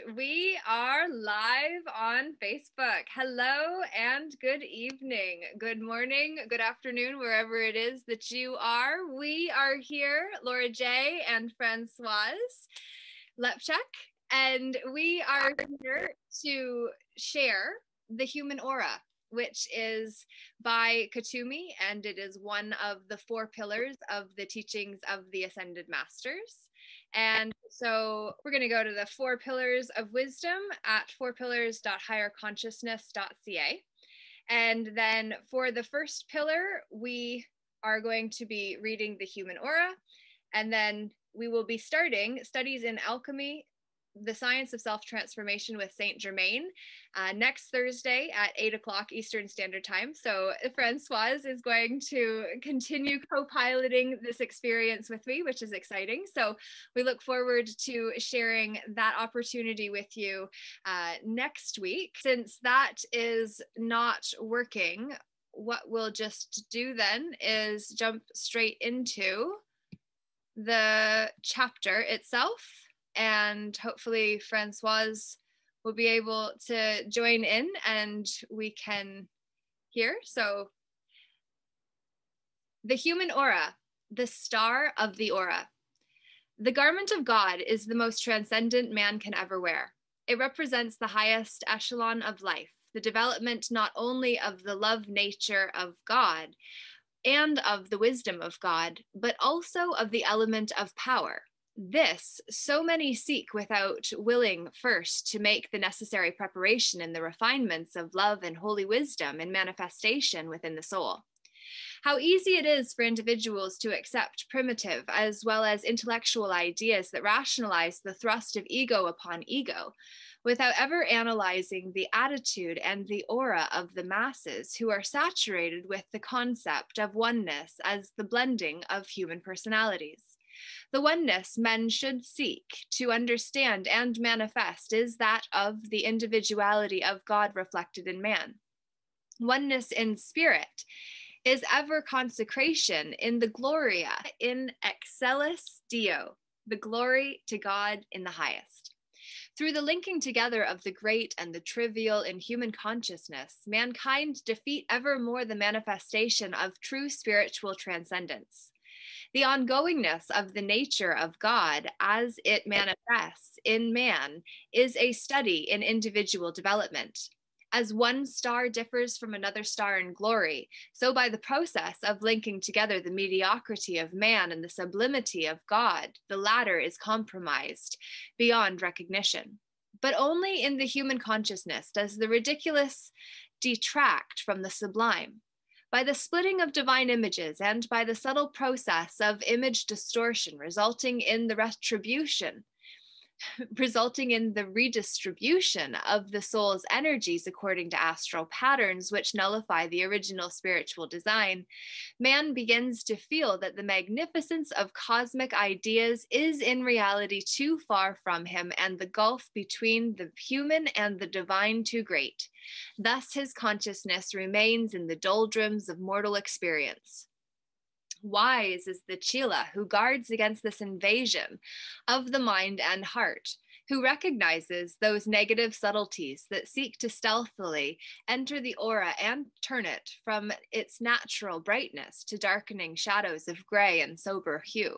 We are live on Facebook. Hello and good evening, good morning, good afternoon, wherever it is that you are. We are here, Laura J. and Francoise Lepchuk, and we are here to share the human aura, which is by Katumi, and it is one of the 4 pillars of the teachings of the Ascended Masters. And so we're going to go to the 4 pillars of wisdom at 4pillars.higherconsciousness.ca. And then for the first pillar, we are going to be reading the human aura. And then we will be starting studies in alchemy, the science of self-transformation with Saint Germain next Thursday at 8 o'clock Eastern Standard Time. So Francoise is going to continue co-piloting this experience with me, which is exciting. So we look forward to sharing that opportunity with you next week. Since that is not working, what we'll just do then is jump straight into the chapter itself. And hopefully Francoise will be able to join in and we can hear. So the human aura, the star of the aura. The garment of God is the most transcendent man can ever wear. It represents the highest echelon of life, the development not only of the love nature of God and of the wisdom of God, but also of the element of power. This, so many seek without willing first to make the necessary preparation in the refinements of love and holy wisdom and manifestation within the soul. How easy it is for individuals to accept primitive as well as intellectual ideas that rationalize the thrust of ego upon ego, without ever analyzing the attitude and the aura of the masses who are saturated with the concept of oneness as the blending of human personalities. The oneness men should seek to understand and manifest is that of the individuality of God reflected in man. Oneness in spirit is ever consecration in the Gloria, in excelsis Deo, the glory to God in the highest. Through the linking together of the great and the trivial in human consciousness, mankind defeat evermore the manifestation of true spiritual transcendence. The ongoingness of the nature of God as it manifests in man is a study in individual development. As one star differs from another star in glory, so by the process of linking together the mediocrity of man and the sublimity of God, the latter is compromised beyond recognition. But only in the human consciousness does the ridiculous detract from the sublime. By the splitting of divine images and by the subtle process of image distortion resulting in the redistribution of the soul's energies according to astral patterns which nullify the original spiritual design, man begins to feel that the magnificence of cosmic ideas is in reality too far from him and the gulf between the human and the divine too great. Thus his consciousness remains in the doldrums of mortal experience. Wise is the Chela who guards against this invasion of the mind and heart, who recognizes those negative subtleties that seek to stealthily enter the aura and turn it from its natural brightness to darkening shadows of gray and sober hue.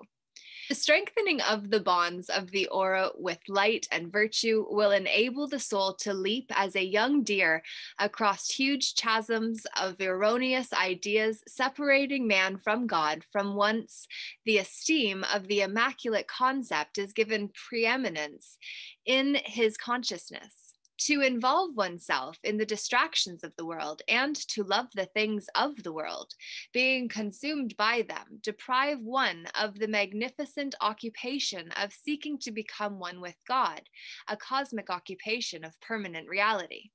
The strengthening of the bonds of the aura with light and virtue will enable the soul to leap as a young deer across huge chasms of erroneous ideas separating man from God, from whence the esteem of the immaculate concept is given preeminence in his consciousness. To involve oneself in the distractions of the world and to love the things of the world, being consumed by them, deprive one of the magnificent occupation of seeking to become one with God, a cosmic occupation of permanent reality.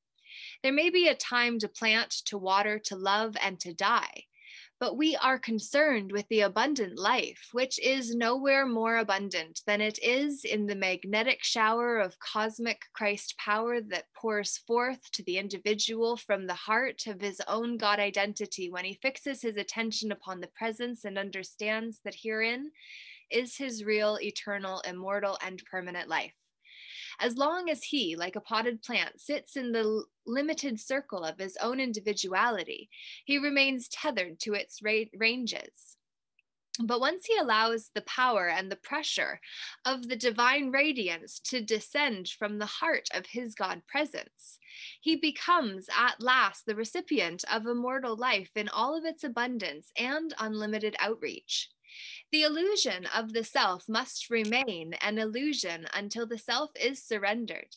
There may be a time to plant, to water, to love, and to die. But we are concerned with the abundant life, which is nowhere more abundant than it is in the magnetic shower of cosmic Christ power that pours forth to the individual from the heart of his own God identity when he fixes his attention upon the presence and understands that herein is his real, eternal, immortal, and permanent life. As long as he, like a potted plant, sits in the limited circle of his own individuality, he remains tethered to its ranges. But once he allows the power and the pressure of the divine radiance to descend from the heart of his God presence, he becomes at last the recipient of immortal life in all of its abundance and unlimited outreach. The illusion of the self must remain an illusion until the self is surrendered.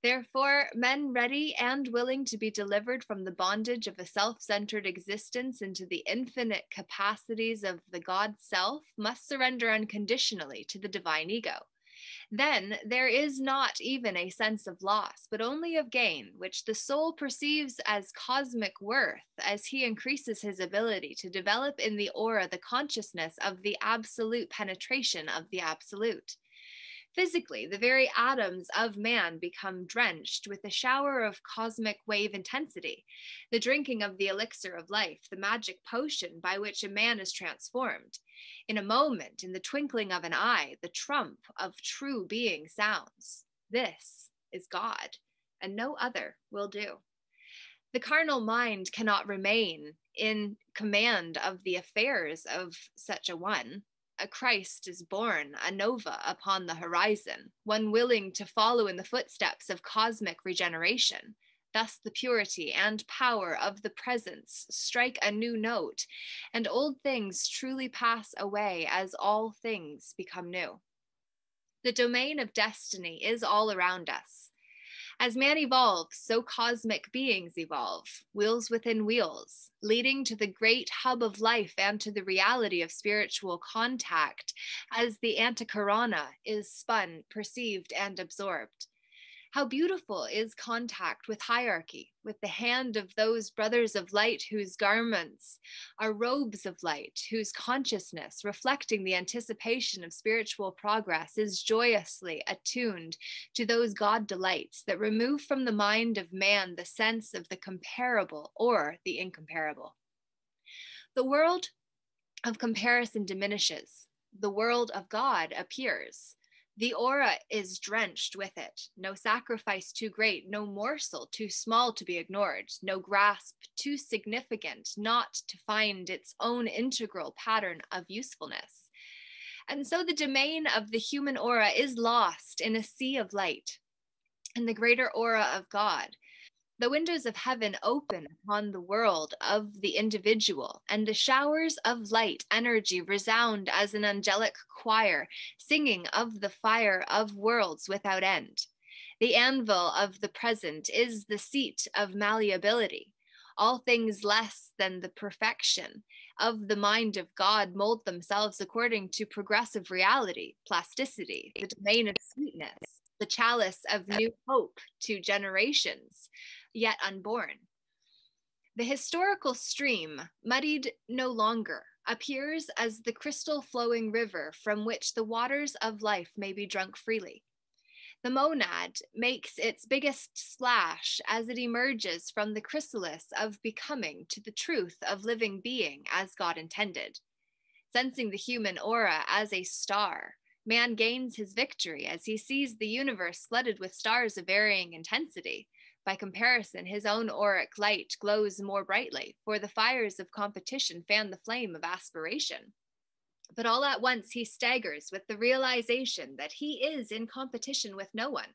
Therefore, men ready and willing to be delivered from the bondage of a self-centered existence into the infinite capacities of the God self must surrender unconditionally to the divine ego. Then there is not even a sense of loss, but only of gain, which the soul perceives as cosmic worth as he increases his ability to develop in the aura the consciousness of the absolute penetration of the absolute. Physically, the very atoms of man become drenched with a shower of cosmic wave intensity, the drinking of the elixir of life, the magic potion by which a man is transformed. In a moment, in the twinkling of an eye, the trump of true being sounds. This is God, and no other will do. The carnal mind cannot remain in command of the affairs of such a one. A Christ is born, a nova upon the horizon, one willing to follow in the footsteps of cosmic regeneration. Thus the purity and power of the presence strike a new note, and old things truly pass away as all things become new. The domain of destiny is all around us. As man evolves, so cosmic beings evolve, wheels within wheels, leading to the great hub of life and to the reality of spiritual contact as the antikarana is spun, perceived, and absorbed. How beautiful is contact with hierarchy, with the hand of those brothers of light whose garments are robes of light, whose consciousness, reflecting the anticipation of spiritual progress, is joyously attuned to those God delights that remove from the mind of man the sense of the comparable or the incomparable. The world of comparison diminishes. The world of God appears. The aura is drenched with it. No sacrifice too great, no morsel too small to be ignored, no grasp too significant not to find its own integral pattern of usefulness. And so the domain of the human aura is lost in a sea of light, in the greater aura of God. The windows of heaven open upon the world of the individual, and the showers of light energy resound as an angelic choir, singing of the fire of worlds without end. The anvil of the present is the seat of malleability. All things less than the perfection of the mind of God mold themselves according to progressive reality, plasticity, the domain of sweetness, the chalice of new hope to generations yet unborn. The historical stream, muddied no longer, appears as the crystal flowing river from which the waters of life may be drunk freely. The monad makes its biggest splash as it emerges from the chrysalis of becoming to the truth of living being as God intended. Sensing the human aura as a star, man gains his victory as he sees the universe flooded with stars of varying intensity. By comparison, his own auric light glows more brightly, for the fires of competition fan the flame of aspiration. But all at once he staggers with the realization that he is in competition with no one.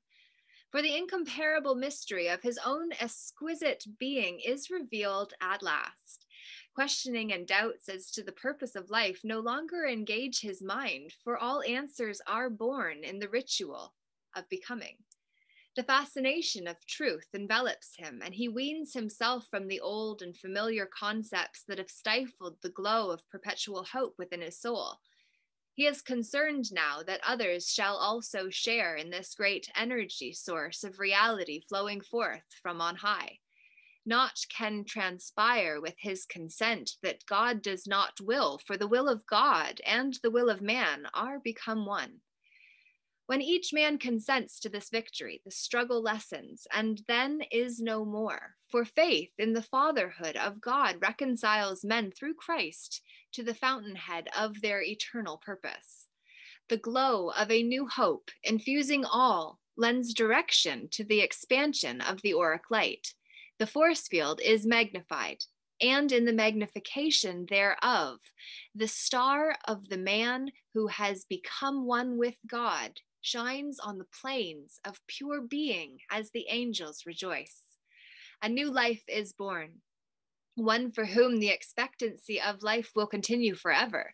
For the incomparable mystery of his own exquisite being is revealed at last. Questioning and doubts as to the purpose of life no longer engage his mind, for all answers are born in the ritual of becoming. The fascination of truth envelops him, and he weans himself from the old and familiar concepts that have stifled the glow of perpetual hope within his soul. He is concerned now that others shall also share in this great energy source of reality flowing forth from on high. Naught can transpire with his consent that God does not will, for the will of God and the will of man are become one. When each man consents to this victory, the struggle lessens, and then is no more. For faith in the fatherhood of God reconciles men through Christ to the fountainhead of their eternal purpose. The glow of a new hope, infusing all, lends direction to the expansion of the auric light. The force field is magnified, and in the magnification thereof, the star of the man who has become one with God shines on the plains of pure being as the angels rejoice. A new life is born, one for whom the expectancy of life will continue forever.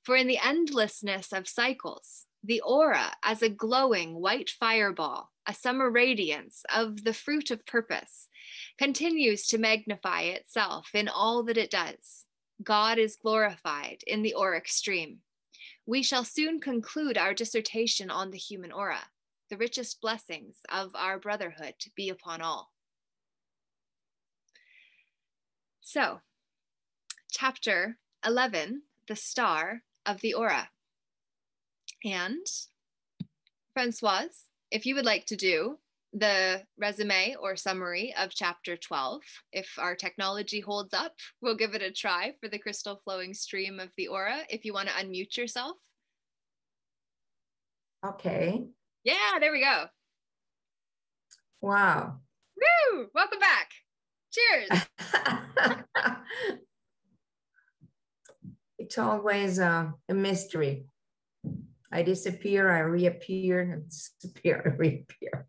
For in the endlessness of cycles, the aura as a glowing white fireball, a summer radiance of the fruit of purpose, continues to magnify itself in all that it does. God is glorified in the auric stream. We shall soon conclude our dissertation on the human aura. The richest blessings of our brotherhood be upon all. So, chapter 11, the star of the aura. And Francoise, if you would like to do the resume or summary of chapter 12, if our technology holds up, we'll give it a try for the crystal flowing stream of the aura. If you want to unmute yourself. Okay. Yeah, there we go. Wow. Woo! Welcome back. Cheers. It's always a mystery. I disappear, I reappear, and disappear, I reappear.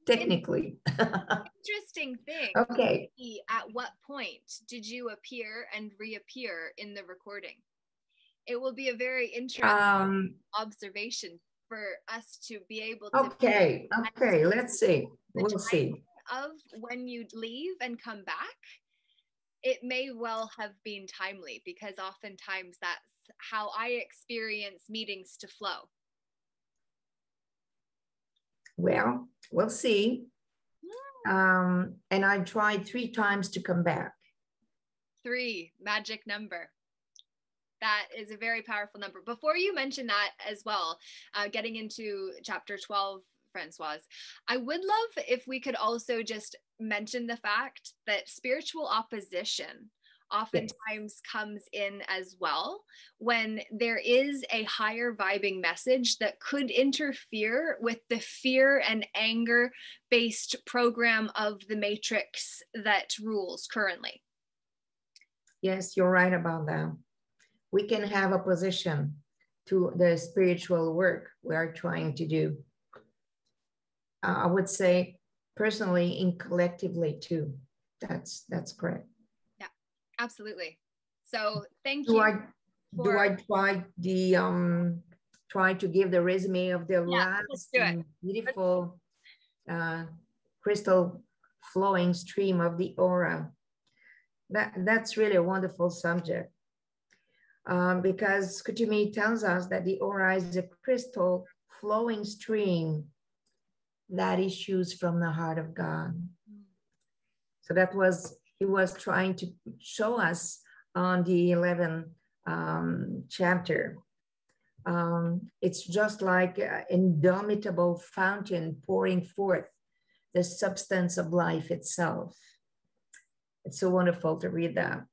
Technically. Interesting thing. Okay. At what point did you appear and reappear in the recording? It will be a very interesting observation for us to be able to. Okay. Let's see. We'll see. Of when you leave and come back, it may well have been timely, because oftentimes that's how I experience meetings to flow. Well, we'll see. And I tried 3 times to come back. 3, magic number. That is a very powerful number. Before you mention that as well, getting into chapter 12, Francoise, I would love if we could also just mention the fact that spiritual opposition oftentimes comes in as well when there is a higher vibing message that could interfere with the fear and anger based program of the matrix that rules currently. Yes, you're right about that. We can have opposition to the spiritual work we are trying to do. I would say personally and collectively too. That's correct. Yeah, absolutely. So thank you. Do I try to give the resume of the last beautiful crystal flowing stream of the aura? That's really a wonderful subject. Because Kutumi tells us that the aura is a crystal flowing stream that issues from the heart of God. So that was, he was trying to show us on the 11th chapter. It's just like an indomitable fountain pouring forth the substance of life itself. It's so wonderful to read that.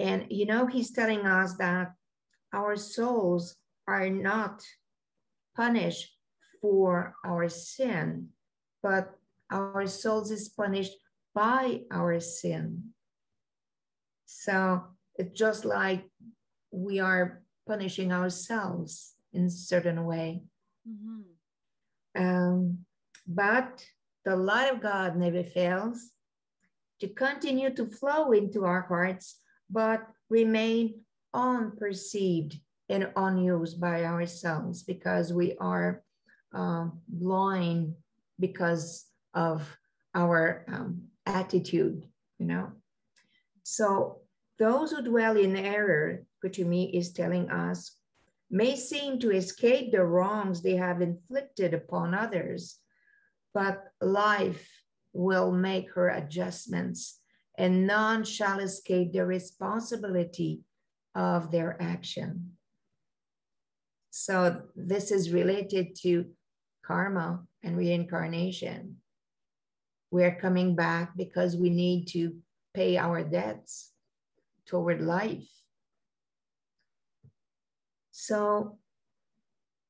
And, you know, he's telling us that our souls are not punished for our sin, but our souls is punished by our sin. So it's just like we are punishing ourselves in a certain way. But the light of God never fails to continue to flow into our hearts, but remain unperceived and unused by ourselves because we are blind because of our attitude, you know. So those who dwell in error, which to me is telling us, may seem to escape the wrongs they have inflicted upon others, but life will make her adjustments, and none shall escape the responsibility of their action. So this is related to karma and reincarnation. We're coming back because we need to pay our debts toward life. So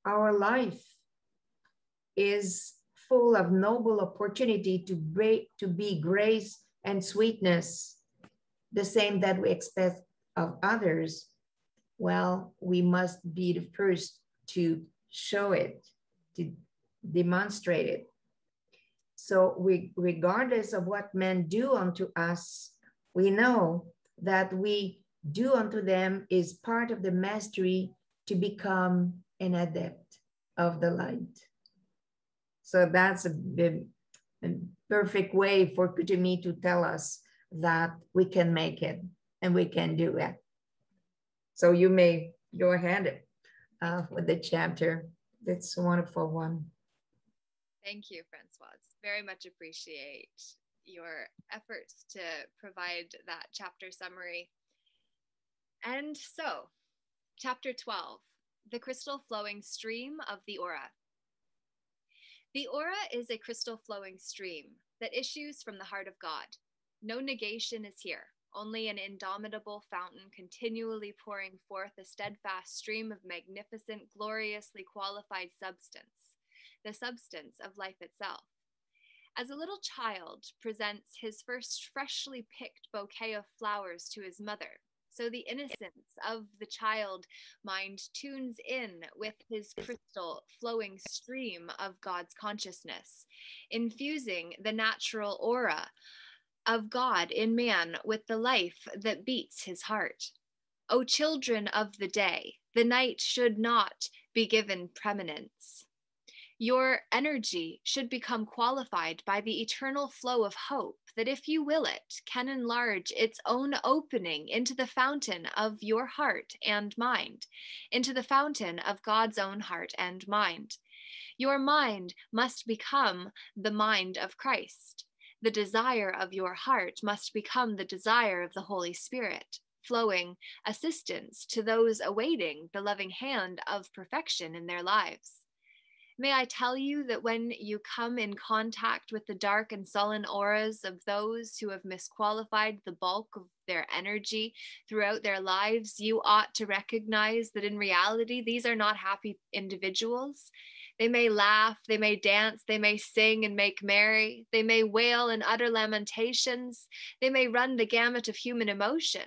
our life is full of noble opportunity to be grace and sweetness, the same that we expect of others, well, we must be the first to show it, to demonstrate it. So regardless of what men do unto us, we know that we do unto them is part of the mastery to become an adept of the light. So that's a perfect way for Kutumi to tell us that we can make it and we can do it. So you may go ahead with the chapter. That's a wonderful one. Thank you, Francoise. Very much appreciate your efforts to provide that chapter summary. And so, chapter 12, the crystal flowing stream of the aura. The aura is a crystal flowing stream that issues from the heart of God. No negation is here, only an indomitable fountain continually pouring forth a steadfast stream of magnificent, gloriously qualified substance, the substance of life itself. As a little child presents his first freshly picked bouquet of flowers to his mother, so the innocence of the child mind tunes in with his crystal flowing stream of God's consciousness, infusing the natural aura of God in man with the life that beats his heart. O children of the day, the night should not be given preeminence. Your energy should become qualified by the eternal flow of hope that, if you will it, can enlarge its own opening into the fountain of your heart and mind, into the fountain of God's own heart and mind. Your mind must become the mind of Christ. The desire of your heart must become the desire of the Holy Spirit, flowing assistance to those awaiting the loving hand of perfection in their lives. May I tell you that when you come in contact with the dark and sullen auras of those who have misqualified the bulk of their energy throughout their lives, you ought to recognize that in reality, these are not happy individuals. They may laugh, they may dance, they may sing and make merry, they may wail and utter lamentations, they may run the gamut of human emotion,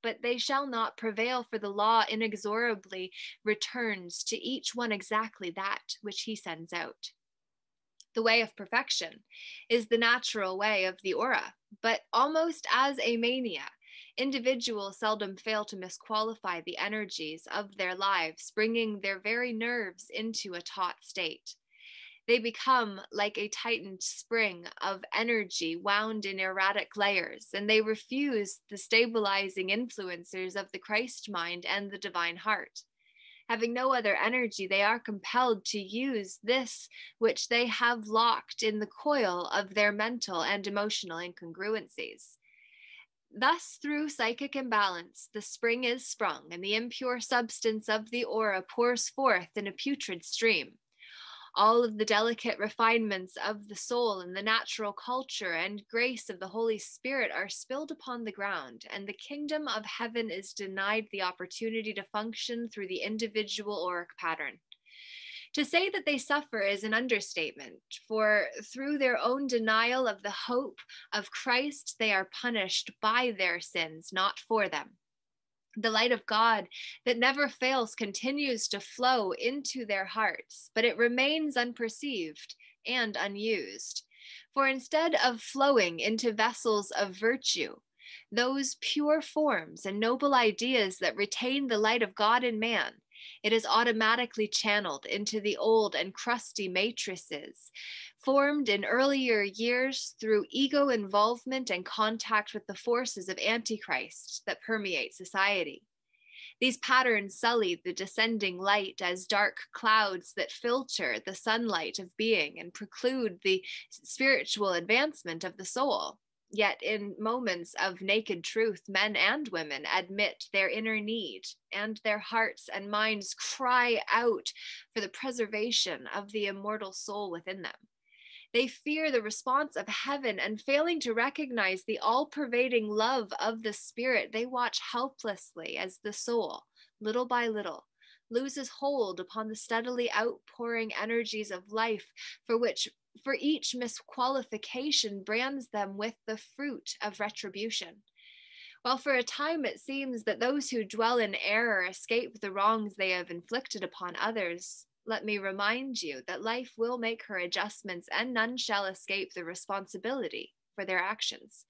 but they shall not prevail, for the law inexorably returns to each one exactly that which he sends out. The way of perfection is the natural way of the aura, but almost as a mania, individuals seldom fail to misqualify the energies of their lives, bringing their very nerves into a taut state. They become like a tightened spring of energy wound in erratic layers, and they refuse the stabilizing influencers of the Christ mind and the divine heart. Having no other energy, they are compelled to use this which they have locked in the coil of their mental and emotional incongruencies. Thus, through psychic imbalance, the spring is sprung, and the impure substance of the aura pours forth in a putrid stream. All of the delicate refinements of the soul and the natural culture and grace of the Holy Spirit are spilled upon the ground, and the kingdom of heaven is denied the opportunity to function through the individual auric pattern. To say that they suffer is an understatement, for through their own denial of the hope of Christ, they are punished by their sins, not for them. The light of God that never fails continues to flow into their hearts, but it remains unperceived and unused. For instead of flowing into vessels of virtue, those pure forms and noble ideas that retain the light of God in man, it is automatically channeled into the old and crusty matrices, formed in earlier years through ego involvement and contact with the forces of Antichrist that permeate society. These patterns sully the descending light as dark clouds that filter the sunlight of being and preclude the spiritual advancement of the soul. Yet in moments of naked truth, men and women admit their inner need, and their hearts and minds cry out for the preservation of the immortal soul within them. They fear the response of heaven, and failing to recognize the all-pervading love of the Spirit, they watch helplessly as the soul, little by little, loses hold upon the steadily outpouring energies of life, for each misqualification brands them with the fruit of retribution. While for a time it seems that those who dwell in error escape the wrongs they have inflicted upon others, let me remind you that life will make her adjustments, and none shall escape the responsibility for their actions.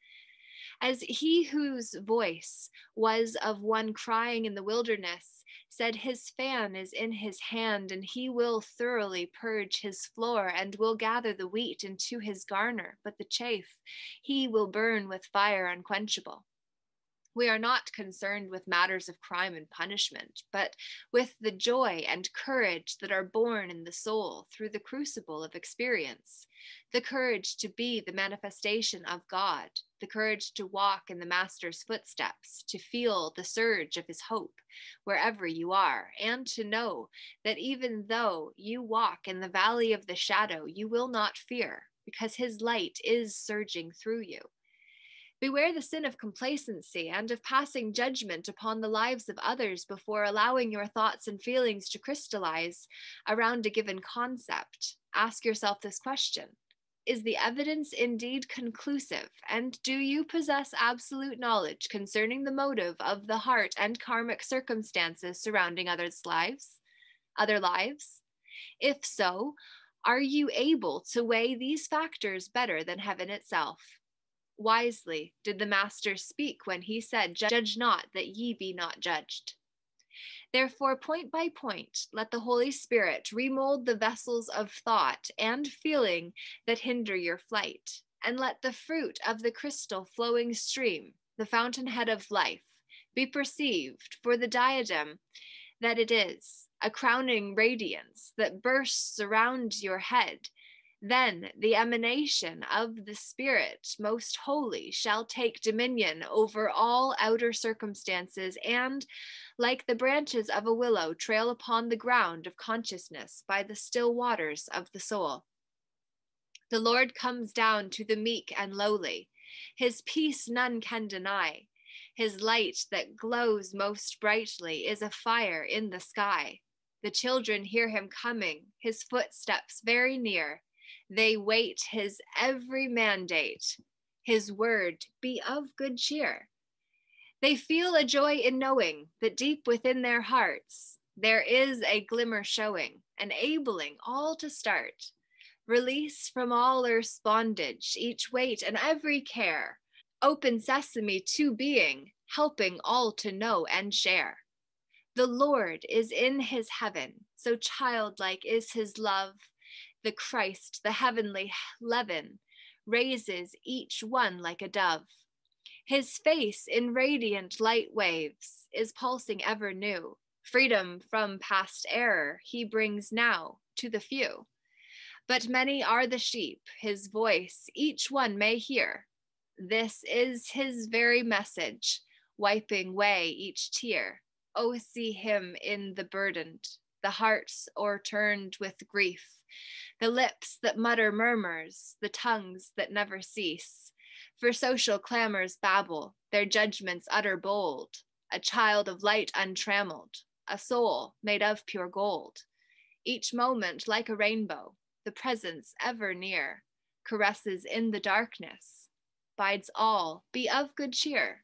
As he whose voice was of one crying in the wilderness said, his fan is in his hand, and he will thoroughly purge his floor, and will gather the wheat into his garner, but the chaff he will burn with fire unquenchable. We are not concerned with matters of crime and punishment, but with the joy and courage that are born in the soul through the crucible of experience, the courage to be the manifestation of God, the courage to walk in the Master's footsteps, to feel the surge of his hope wherever you are, and to know that even though you walk in the valley of the shadow, you will not fear, because his light is surging through you. Beware the sin of complacency and of passing judgment upon the lives of others before allowing your thoughts and feelings to crystallize around a given concept. Ask yourself this question: is the evidence indeed conclusive, and do you possess absolute knowledge concerning the motive of the heart and karmic circumstances surrounding other lives? If so, are you able to weigh these factors better than heaven itself? Wisely did the Master speak when he said, "Judge not, that ye be not judged." Therefore, point by point, let the Holy Spirit remold the vessels of thought and feeling that hinder your flight, and let the fruit of the crystal flowing stream, the fountainhead of life, be perceived for the diadem that it is, a crowning radiance that bursts around your head. Then the emanation of the Spirit most holy shall take dominion over all outer circumstances, and, like the branches of a willow, trail upon the ground of consciousness by the still waters of the soul. The Lord comes down to the meek and lowly. His peace none can deny. His light that glows most brightly is a fire in the sky. The children hear him coming, his footsteps very near. They wait his every mandate, his word, be of good cheer. They feel a joy in knowing that deep within their hearts there is a glimmer showing, enabling all to start. Release from all earth's bondage, each weight and every care. Open sesame to being, helping all to know and share. The Lord is in his heaven, so childlike is his love. The Christ, the heavenly leaven, raises each one like a dove. His face in radiant light waves is pulsing ever new. Freedom from past error he brings now to the few. But many are the sheep, his voice each one may hear. This is his very message, wiping away each tear. Oh, see him in the burdened, the hearts o'erturned with grief, the lips that mutter murmurs, the tongues that never cease. For social clamors babble, their judgments utter bold, a child of light untrammeled, a soul made of pure gold. Each moment like a rainbow, the presence ever near, caresses in the darkness, bides all be of good cheer.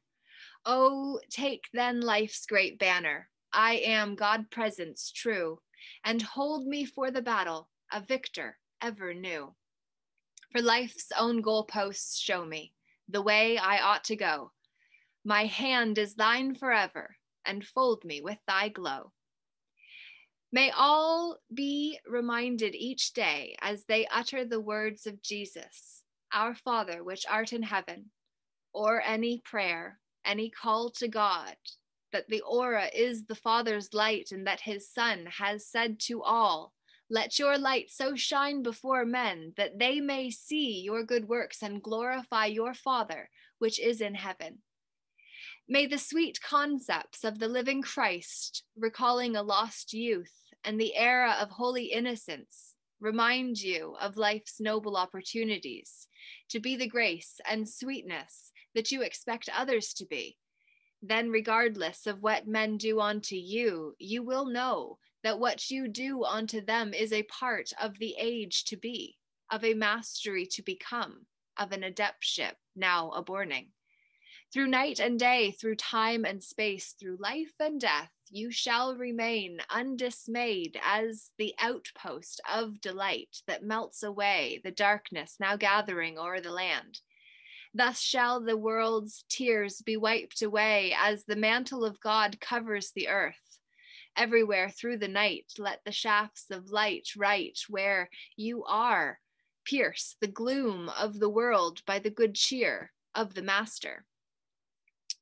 Oh, take then life's great banner, I am God presence true, and hold me for the battle, a victor ever new. For life's own goalposts show me the way I ought to go. My hand is thine forever, and fold me with thy glow. May all be reminded each day as they utter the words of Jesus, Our Father which art in heaven, or any prayer, any call to God, that the aura is the Father's light, and that his Son has said to all, let your light so shine before men that they may see your good works and glorify your Father which is in heaven. May the sweet concepts of the living Christ, recalling a lost youth and the era of holy innocence, remind you of life's noble opportunities, to be the grace and sweetness that you expect others to be. Then, regardless of what men do unto you, you will know that what you do unto them is a part of the age to be, of a mastery to become, of an adeptship now aborning. Through night and day, through time and space, through life and death, you shall remain undismayed as the outpost of delight that melts away the darkness now gathering o'er the land. Thus shall the world's tears be wiped away as the mantle of God covers the earth. Everywhere through the night, let the shafts of light right where you are, pierce the gloom of the world by the good cheer of the Master.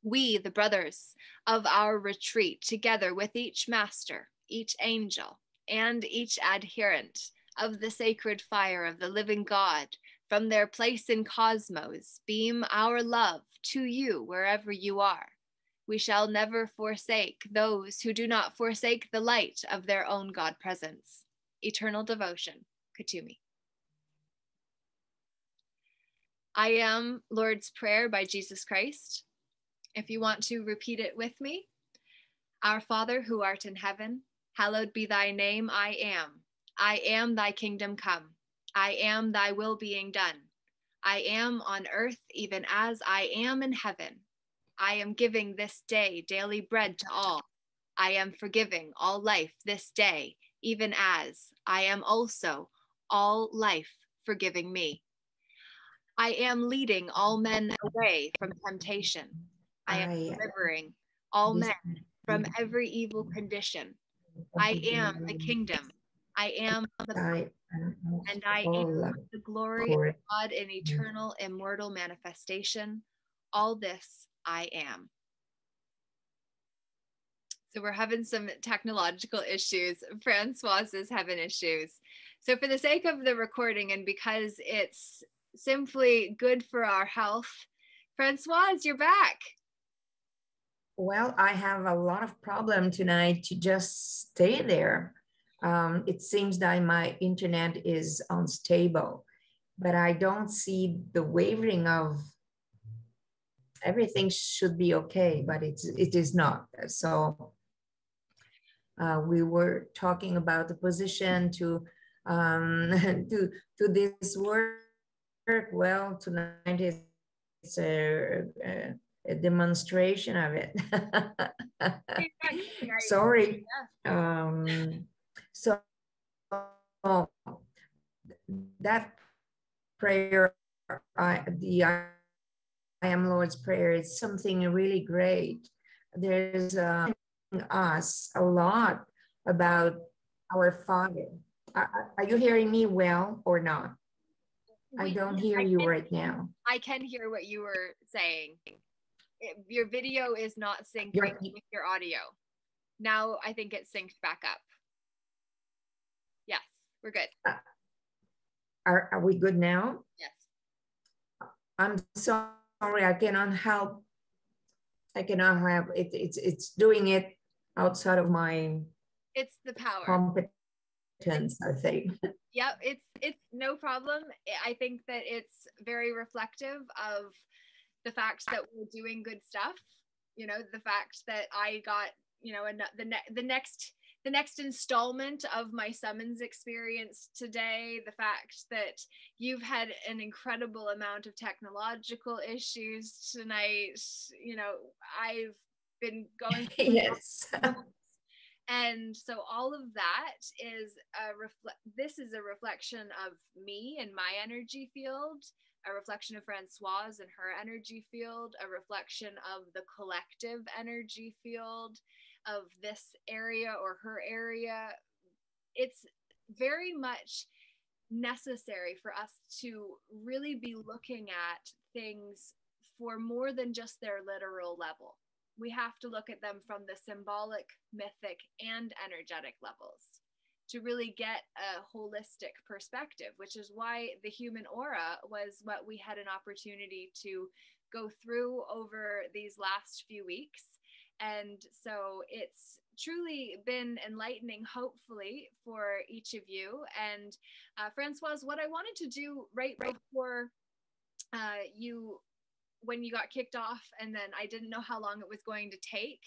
We, the brothers of our retreat, together with each master, each angel, and each adherent of the sacred fire of the living God, from their place in cosmos, beam our love to you wherever you are. We shall never forsake those who do not forsake the light of their own God presence. Eternal devotion, Kutumi. I Am Lord's Prayer by Jesus Christ. If you want to repeat it with me. Our Father who art in heaven, hallowed be thy name. I am thy kingdom come. I am thy will being done. I am on earth even as I am in heaven. I am giving this day daily bread to all. I am forgiving all life this day, even as I am also all life forgiving me. I am leading all men away from temptation. I am delivering all men from every evil condition. I am the kingdom. I am the power, and I am the glory of God in eternal, immortal manifestation. All this I am. So we're having some technological issues. Francois is having issues. So for the sake of the recording and because it's simply good for our health, Francois, you're back. Well, I have a lot of problem tonight to just stay there. It seems that my internet is unstable, but I don't see the wavering of everything should be okay, but it is not. So we were talking about the position to to this work. Well, tonight it's a demonstration of it. Sorry. So that prayer, I Am Lord's Prayer, is something really great. There's us a lot about our Father. Are you hearing me well or not? I don't hear you right now. I can hear what you were saying. Your video is not synced with your audio. Now I think it's synced back up. Yes, we're good. Are we good now? Yes. I'm sorry, I cannot help. I cannot have it. It's doing it outside of my. It's the power. Competence, I think. Yep, it's no problem. I think that it's very reflective of the fact that we're doing good stuff. You know, the fact that I got, you know, the next installment of my summons experience today, the fact that you've had an incredible amount of technological issues tonight. You know, I've been going through yes. And so all of that is this is a reflection of me and my energy field, a reflection of Francoise and her energy field, a reflection of the collective energy field of this area or her area. It's very much necessary for us to really be looking at things for more than just their literal level. We have to look at them from the symbolic, mythic, and energetic levels to really get a holistic perspective, which is why the human aura was what we had an opportunity to go through over these last few weeks. And so it's truly been enlightening, hopefully, for each of you. And Francoise, what I wanted to do right before you when you got kicked off, and then I didn't know how long it was going to take.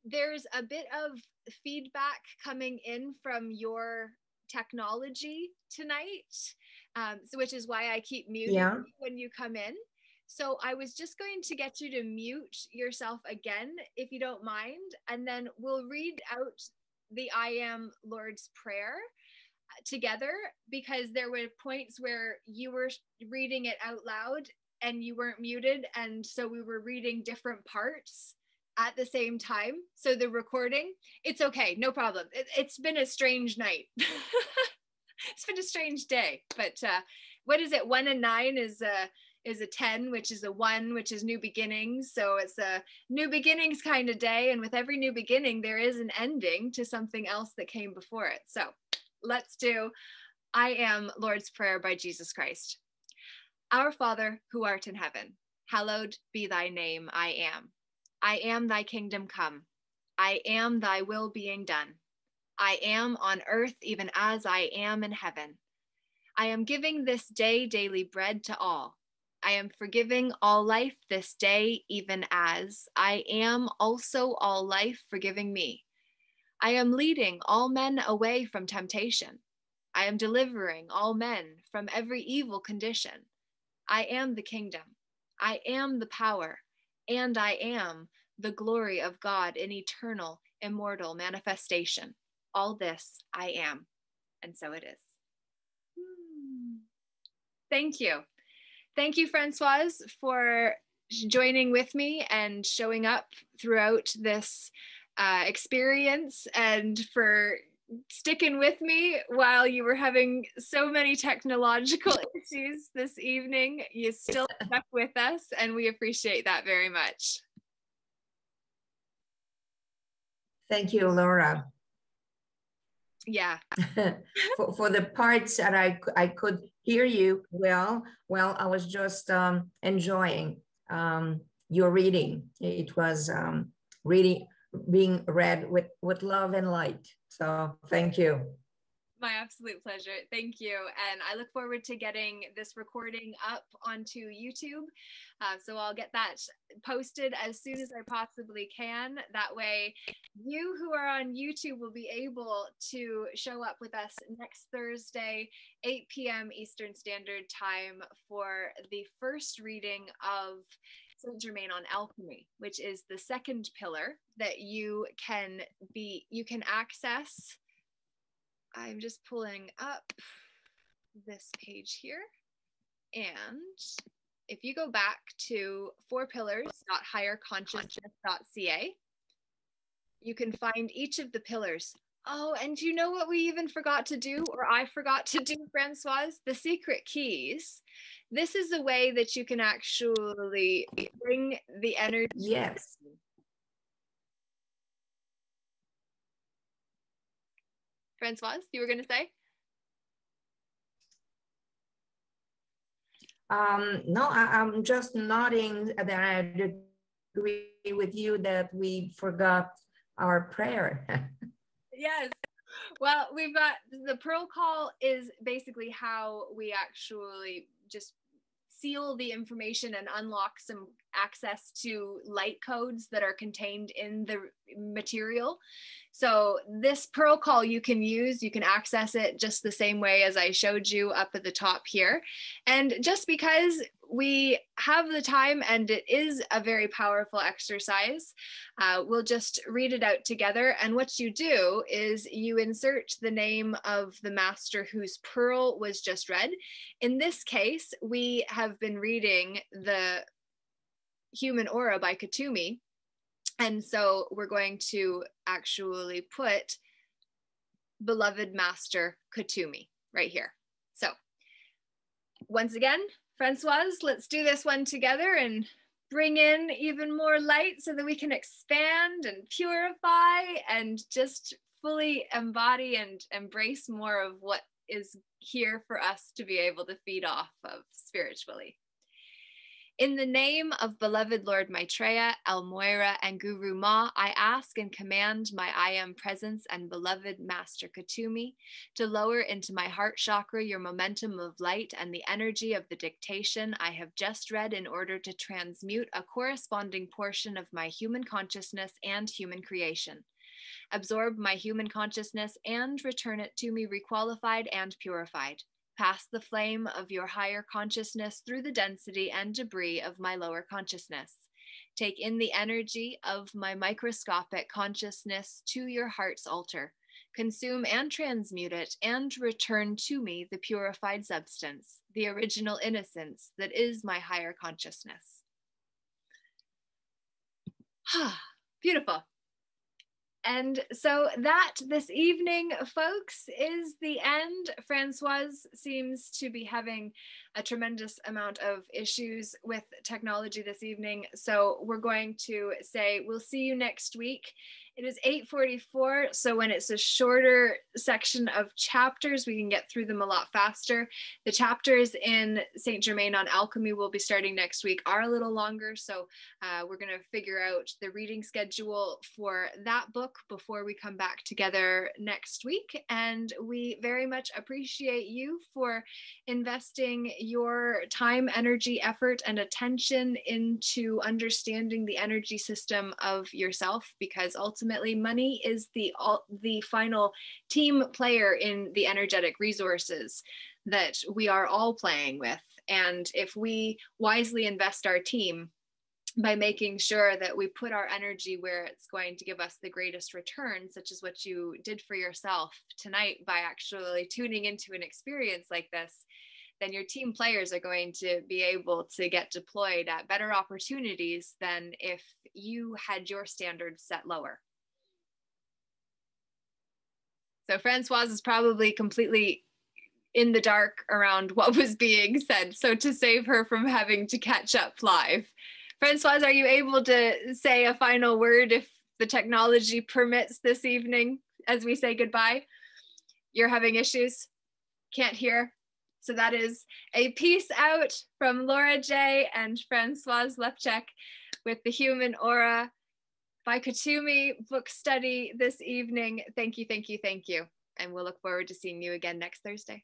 There's a bit of feedback coming in from your technology tonight, so which is why I keep muting you when you come in. So I was just going to get you to mute yourself again, if you don't mind, and then we'll read out the I Am Lord's Prayer together, because there were points where you were reading it out loud and you weren't muted, and so we were reading different parts at the same time. So the recording, it's okay, no problem. It's been a strange night. It's been a strange day, but what is it? 1 and 9 is a 10, which is a 1, which is new beginnings. So it's a new beginnings kind of day. And with every new beginning, there is an ending to something else that came before it. So let's do I Am Lord's Prayer by Jesus Christ. Our Father, who art in heaven, hallowed be thy name. I am thy kingdom come. I am thy will being done. I am on earth even as I am in heaven. I am giving this day daily bread to all. I am forgiving all life this day, even as I am also all life forgiving me. I am leading all men away from temptation. I am delivering all men from every evil condition. I am the kingdom. I am the power, and I am the glory of God in eternal, immortal manifestation. All this I am, and so it is. Thank you. Thank you, Francoise, for joining with me and showing up throughout this experience, and for sticking with me while you were having so many technological issues this evening. You still stuck with us, and we appreciate that very much. Thank you, Laura. Yeah. for the parts that I could hear you well, I was just enjoying your reading. It was really being read with love and light. So thank you. My absolute pleasure. Thank you. And I look forward to getting this recording up onto YouTube. So I'll get that posted as soon as I possibly can. That way, you who are on YouTube will be able to show up with us next Thursday, 8 p.m. Eastern Standard Time, for the first reading of Saint Germain on Alchemy, which is the second pillar that you can access. I'm just pulling up this page here. And if you go back to 4pillars.higherconsciousness.ca, you can find each of the pillars. Oh, and you know what we even forgot to do, or I forgot to do, Francoise? The secret keys. This is a way that you can actually bring the energy. Yes. Francoise, you were going to say? No, I'm just nodding that I agree with you that we forgot our prayer. Yes. Well, we've got the Pearl Call is basically how we actually just seal the information and unlock some access to light codes that are contained in the material. So this Pearl Call you can access it just the same way as I showed you up at the top here. And just because we have the time and it is a very powerful exercise, we'll just read it out together. And what you do is you insert the name of the master whose pearl was just read. In this case, we have been reading the Human Aura by Katumi. And so we're going to actually put Beloved Master Katumi right here. So once again, Francoise, let's do this one together and bring in even more light so that we can expand and purify and just fully embody and embrace more of what is here for us to be able to feed off of spiritually. In the name of beloved Lord Maitreya, El Moira, and Guru Ma, I ask and command my I Am Presence and beloved Master Katumi to lower into my heart chakra your momentum of light and the energy of the dictation I have just read in order to transmute a corresponding portion of my human consciousness and human creation. Absorb my human consciousness and return it to me requalified and purified. Pass the flame of your higher consciousness through the density and debris of my lower consciousness. Take in the energy of my microscopic consciousness to your heart's altar. Consume and transmute it and return to me the purified substance, the original innocence that is my higher consciousness. Beautiful. And so that this evening, folks, is the end. Francoise seems to be having a tremendous amount of issues with technology this evening. So we're going to say we'll see you next week. It is 8:44, so when it's a shorter section of chapters, we can get through them a lot faster. The chapters in Saint Germain on alchemy will be starting next week are a little longer, so we're going to figure out the reading schedule for that book before we come back together next week. And we very much appreciate you for investing your time, energy, effort, and attention into understanding the energy system of yourself, because ultimately money is the final team player in the energetic resources that we are all playing with. And if we wisely invest our team by making sure that we put our energy where it's going to give us the greatest return, such as what you did for yourself tonight by actually tuning into an experience like this, then your team players are going to be able to get deployed at better opportunities than if you had your standards set lower. So Francoise is probably completely in the dark around what was being said. So to save her from having to catch up live, Francoise, are you able to say a final word if the technology permits this evening as we say goodbye? You're having issues? Can't hear? So that is a peace out from Laura J. and Francoise Lepchek with The Human Aura by Katumi book study this evening. Thank you, thank you, thank you. And we'll look forward to seeing you again next Thursday.